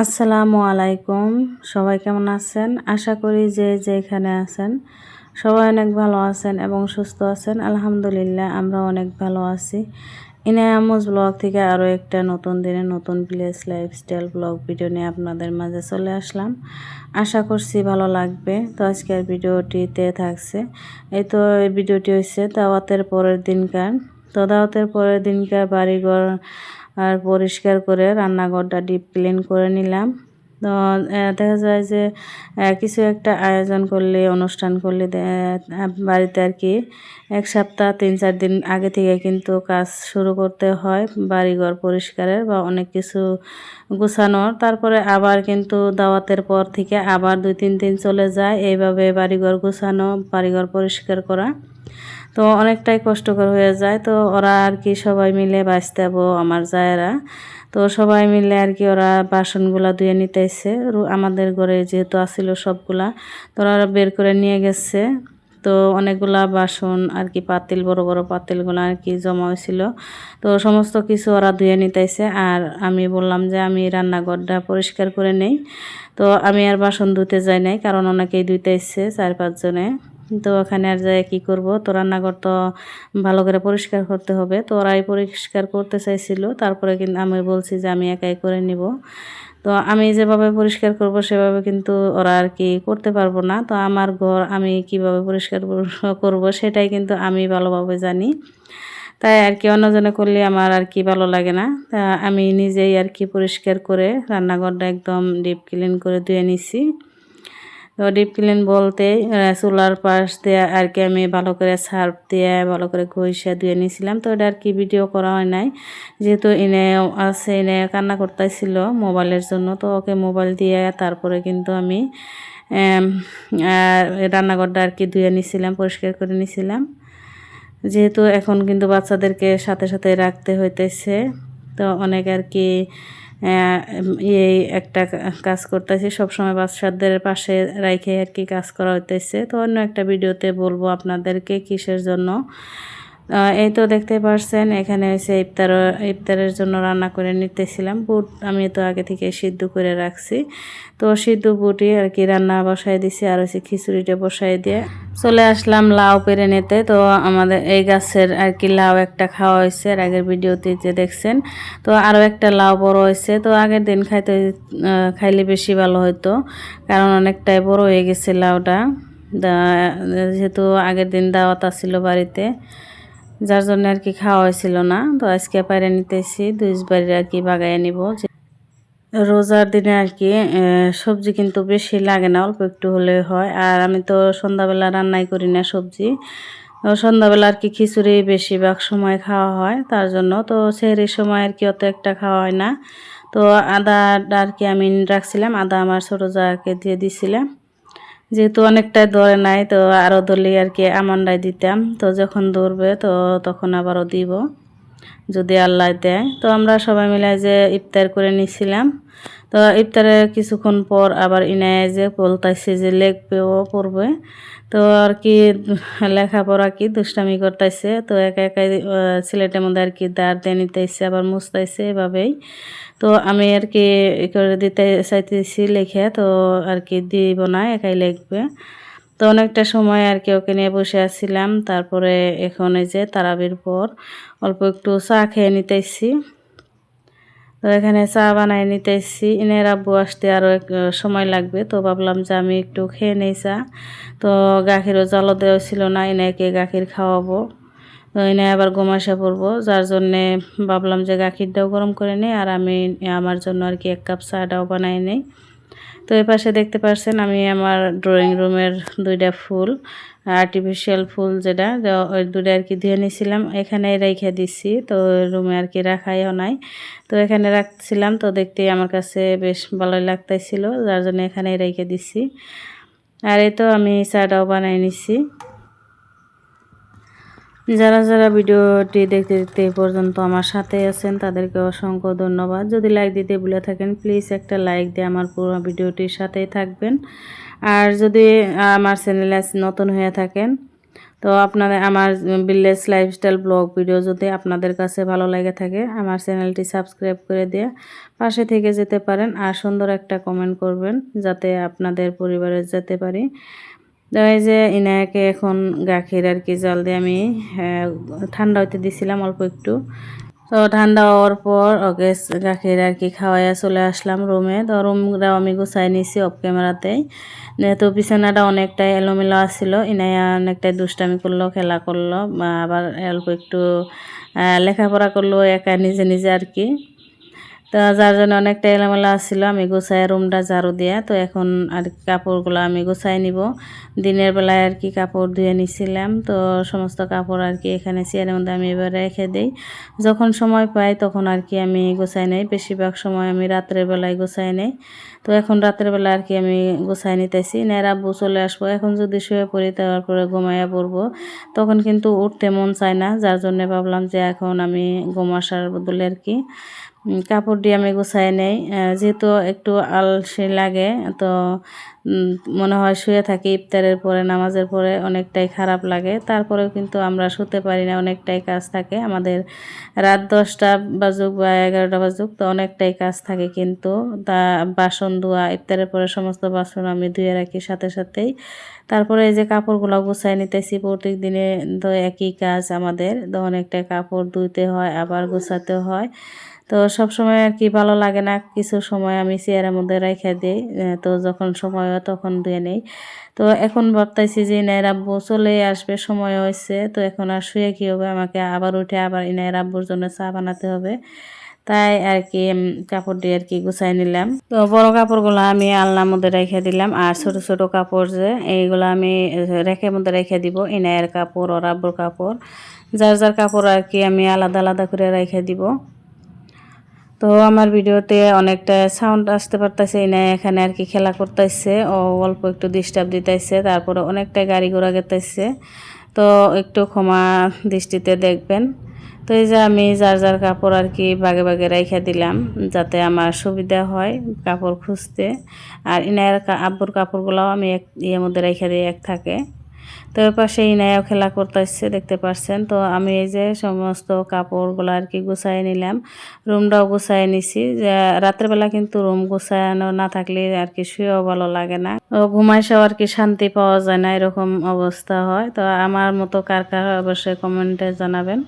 আসসালামু আলাইকুম। সবাই কেমন আছেন? আশা করি যে যেখানে আছেন সবাই অনেক ভালো আছেন এবং সুস্থ আছেন। আলহামদুলিল্লাহ আমরা অনেক ভালো আছি। ইনায়ামুজ ব্লগ থেকে আরও একটা নতুন দিনে নতুন প্লেস লাইফস্টাইল ব্লগ ভিডিও নিয়ে আপনাদের মাঝে চলে আসলাম। আশা করছি ভালো লাগবে। তো আজকের ভিডিওটিতে থাকছে এই ভিডিওটি হচ্ছে দাওয়াতের পরের দিনকার। তো দাওয়াতের পরের দিনকার বাড়িঘর আর পরিষ্কার করে রান্নাঘরটা ডিপ ক্লিন করে নিলাম। তো দেখা যায় যে কিছু একটা আয়োজন করলে অনুষ্ঠান করলে বাড়িতে আর কি 1 সপ্তাহ 3-4 দিন আগে থেকে কিন্তু কাজ শুরু করতে হয় বাড়িঘর পরিষ্কারের বা অনেক কিছু গুছানোর। তারপরে আবার কিন্তু দাওয়াতের পর থেকে আবার 2-3 দিন চলে যায় এইভাবে বাড়িঘর গুছানো, বাড়িঘর পরিষ্কার করা। তো অনেকটাই কষ্টকর হয়ে যায়। তো ওরা আর কি সবাই মিলে বাঁচতেবো আমার জায়েরা, তো সবাই মিলে আর কি ওরা বাসনগুলা ধুয়ে নিতেছে আমাদের ঘরে যেহেতু আসিল সবগুলা, তো ওরা বের করে নিয়ে গেছে। তো অনেকগুলা বাসন আর কি পাতিল, বড় বড় পাতিলগুলো আর কি জমা হয়েছিল, তো সমস্ত কিছু ওরা ধুয়ে নিতেছে। আর আমি বললাম যে আমি রান্নাঘরটা পরিষ্কার করে নেই। তো আমি আর বাসন ধুতে যাই নাই, কারণ অনেকেই ধুইতেছে 4-5 জনে। তো ওখানে আর যাই কি করব, তো রান্নাঘর তো ভালো করে পরিষ্কার করতে হবে। তো ওরাই পরিষ্কার করতে চাইছিল, তারপরে কিন্তু আমি বলছি যে আমি একাই করে নিব। তো আমি যেভাবে পরিষ্কার করব সেভাবে কিন্তু ওরা আর কি করতে পারবো না। তো আমার ঘর আমি কিভাবে পরিষ্কার করব সেটাই কিন্তু আমি ভালোভাবে জানি। তাই আর কি অন্যজনে করলে আমার আর কি ভালো লাগে না। তা আমি নিজেই আর কি পরিষ্কার করে রান্নাঘরটা একদম ডিপ ক্লিন করে ধুয়ে নিছি। তো ডিপ ক্লিন বলতে চুলার পাশ দিয়ে আর কি আমি ভালো করে সার্ফ দিয়ে ভালো করে ঘষে ধুয়ে নিয়েছিলাম। তো এটা আর কি ভিডিও করা হয় নাই, যেহেতু এনে আছে, এনে কান্না করতেছিল মোবাইলের জন্য। তো ওকে মোবাইল দিয়ে তারপরে কিন্তু আমি রান্নাঘরটা আর কি ধুয়ে নিয়েছিলাম, পরিষ্কার করে নিয়েছিলাম। যেহেতু এখন কিন্তু বাচ্চাদেরকে সাথে সাথে রাখতে হইতেছে, তো অনেক আর কি এই একটা কাজ করতেছি, সবসময় বাচ্চাদের পাশে রাইখে আর কি কাজ করা হইতেছে। তো অন্য একটা ভিডিওতে বলবো আপনাদেরকে কিসের জন্য। এই তো দেখতে পারছেন এখানে হচ্ছে ইফতারের জন্য রান্না করে নিতেছিলাম। বুট আমি তো আগে থেকে সিদ্ধ করে রাখছি, তো সিদ্ধ বুটই আর কি রান্না বসাই দিছি, আর হচ্ছে খিচুড়িটা বসাই দিয়ে চলে আসলাম লাউ পেরে নিতে। তো আমাদের এই গাছের আর কি লাউ একটা খাওয়া হয়েছে, আর আগের ভিডিওতে যে দেখছেন। তো আরও একটা লাউ বড় হয়েছে, তো আগের দিন খাইলে বেশি ভালো হতো, কারণ অনেকটাই বড় হয়ে গেছে লাউটা। যেহেতু আগের দিন দাওয়াত আসছিল বাড়িতে, যার জন্য আর কি খাওয়া হয়েছিল না। তো আজকে পাইরে নিতেছি, 2 বাড়ির আর কি বাগায় নিব। রোজার দিনে আর কি সবজি কিন্তু বেশি লাগে না, অল্প একটু হলে হয়। আর আমি তো সন্ধ্যাবেলা রান্নাই করি না সবজি, সন্ধ্যাবেলা আর কি খিচুড়ি বেশিরভাগ সময় খাওয়া হয়, তার জন্য তো সেহরির সময় আর কি অত একটা খাওয়া হয় না। তো আদা আর কি আমি রাখছিলাম, আদা আমার ছোটো জাকে দিয়ে দিছিলাম, যেহেতু অনেকটাই ধরে নাই, তো আরও ধরলেই আর কি আমান্ডাই দিতাম। তো যখন ধরবে তো তখন আবারও দিব যদি আল্লাহ দেয়। তো আমরা সবাই মিলে যে ইফতার করে নিছিলাম। তো ইফতারের কিছুক্ষণ পর আবার ইনায় যে বলতেছে যে লিখবেও পড়বে, তো আর কি লেখাপড়া কি দুষ্টামি করতেছে। তো একা একাই ছেলেটার মধ্যে আর কি দাঁড় দিয়ে নিতেছে, আবার মুছতেছে এভাবেই। তো আমি আর কি করে দিতে চাইতেছি লিখে, তো আর কি দিব না, একাই লিখবে। তো অনেকটা সময় আর কি ওকে নিয়ে বসে আছিলাম। তারপরে এখন এই যে তারাবির পর অল্প একটু চা খেয়ে নিতেছি। তো এখানে চা বানাই নিতেছি, এনের আব্বু আসতে আরও সময় লাগবে, তো ভাবলাম যে আমি একটু খেয়ে নেই চা। তো গাখিরও জ্বালো দেওয়া ছিল না, এনাকে গাখির খাওয়াবো। তো এনে আবার ঘুমাসা পড়বো, যার জন্যে ভাবলাম যে গাখিরটাও গরম করে নিই, আর আমি আমার জন্য আর কি 1 কাপ চাটাও বানাই নেই। তো এই পাশে দেখতে পাচ্ছেন আমি আমার ড্রয়িং রুমের 2টা ফুল, আর্টিফিশিয়াল ফুল যেটা, ওই 2টা আর কি ধুয়ে নিয়েছিলাম, এখানে রেখে দিচ্ছি। তো রুমে আর কি রাখাইও নাই, তো এখানে রাখছিলাম। তো দেখতে আমার কাছে বেশ ভালোই লাগতেছিল, যার জন্য এখানে রেখে দিচ্ছি। আর এই তো আমি চাটাও বানাই নিছি। যারা যারা ভিডিওটি দেখতে দেখতে এই পর্যন্ত আমার সাথে আছেন তাদেরকে অসংখ্য ধন্যবাদ। যদি লাইক দিতে ভুলে থাকেন প্লিজ একটা লাইক দিয়ে আমার পুরো ভিডিওটির সাথেই থাকবেন। আর যদি আমার চ্যানেলে নতুন হয়ে থাকেন তো আপনাদের আমার ভিলেজ লাইফস্টাইল ব্লগ ভিডিও যদি আপনাদের কাছে ভালো লাগে থাকে আমার চ্যানেলটি সাবস্ক্রাইব করে দিয়ে পাশে থেকে যেতে পারেন আর সুন্দর একটা কমেন্ট করবেন যাতে আপনাদের পরিবারে যেতে পারি। তো এই যে ইনায়াকে এখন গাখির আর কি জাল দিয়ে আমি ঠান্ডা হইতে দিছিলাম অল্প একটু। তো ঠান্ডা হওয়ার পর ওকে গাখির আর কি খাওয়াইয়া চলে আসলাম রুমে। তো রুমটাও আমি গুছাই নিছি অফ ক্যামেরাতেই। যেহেতু বিছানাটা অনেকটাই এলোমেলো আসছিল, ইনায়া অনেকটাই দুষ্টামি করলো, খেলা করলো, আবার অল্প একটু লেখাপড়া করলো একা নিজে নিজে আর কি। তো যার জন্য অনেকটা এলোমেলো আসছিল, আমি গুছাই রুমটা ঝাড়ু দিয়ে তো এখন আর কাপড়গুলো আমি গুছাই নিব। দিনের বেলায় আর কি কাপড় ধুয়ে নিছিলাম, তো সমস্ত কাপড় আর কি এখানে চেয়ারের মধ্যে আমি এবার রেখে দিই। যখন সময় পাই তখন আর কি আমি গুছাই নেই, বেশিরভাগ সময় আমি রাত্রের বেলায় গুছাই নেই। তো এখন রাতের বেলা আর কি আমি গুছাই নিতেছি। নেয় আব্বু চলে আসবো, এখন যদি শুয়ে পড়ি তারপরে ঘুমাইয়া পড়বো, তখন কিন্তু উঠতে মন চায় না, যার জন্য ভাবলাম যে এখন আমি ঘুম আসার বদলে আর কি কাপড় দিয়ে আমি গুছাই নেই। যেহেতু একটু আলসে লাগে, তো মনে হয় শুয়ে থাকি, ইফতারের পরে নামাজের পরে অনেকটাই খারাপ লাগে, তারপরেও কিন্তু আমরা শুতে পারি না, অনেকটাই কাজ থাকে আমাদের। রাত 10টা বাজুক বা 11টা বাজুক, তো অনেকটাই কাজ থাকে কিন্তু। তা বাসন ধোয়া, ইফতারের পরে সমস্ত বাসন আমি ধুয়ে রাখি সাথে সাথেই। তারপরে এই যে কাপড়গুলো গুছাই নিতেছি, প্রত্যেক দিনে তো একই কাজ আমাদের, তো অনেকটা কাপড় ধুইতে হয় আবার গুছাতে হয়। তো সব সময় আর কি ভালো লাগে না, কিছু সময় আমি চেয়ারের মধ্যে রেখে দিই, তো যখন সময় হয় তখন ধুয়ে নেই। তো এখন ভাবতেছি যে ইনায়ের আব্বু চলে আসবে, সময় হয়েছে, তো এখন আর শুয়ে কী হবে, আমাকে আবার উঠে আবার ইনায়ের আব্বুর জন্য চা বানাতে হবে। তাই আর কি কাপড় দিয়ে আর কি গুছাই নিলাম। তো বড় কাপড়গুলো আমি আলনার মধ্যে রেখে দিলাম, আর ছোট ছোট কাপড় যে এইগুলো আমি রেখের মধ্যে রেখে দিব। ইনায়ের কাপড় ওর আব্বুর কাপড়, যার যার কাপড় আর কি আমি আলাদা আলাদা করে রেখে দিব। তো আমার ভিডিওতে অনেকটা সাউন্ড আসতে পারতেছে না, এখানে আর কি খেলা করতেছে, ও অল্প একটু ডিস্টার্ব দিতেছে, তারপরে অনেকটা গাড়ি ঘোড়া গেতেছে, তো একটু ক্ষমা দৃষ্টিতে দেখবেন। তো এই যে আমি যার যার কাপড় আর কি বাগে বাগে রেখে দিলাম যাতে আমার সুবিধা হয় কাপড় খুঁজতে। আর ইনায়ের আব্বুর কাপড়গুলোও আমি ইয়ের মধ্যে রেখে দিই, এক থাকে। তো এর পাশে ইনায়াও খেলা করতেছে, দেখতে পাচ্ছেন। তো আমি এই যে সমস্ত কাপড়গুলো আর কি গুছাই নিলাম, রুমটাও গুছাই নিছি। রাত্রেবেলা কিন্তু রুম গুছানো না থাকলে আর কি শুয়েও ভালো লাগে না, ঘুমাইছেও আর কি শান্তি পাওয়া যায় না, এরকম অবস্থা হয়। তো আমার মতো কার কার অবশ্যই কমেন্টে জানাবেন।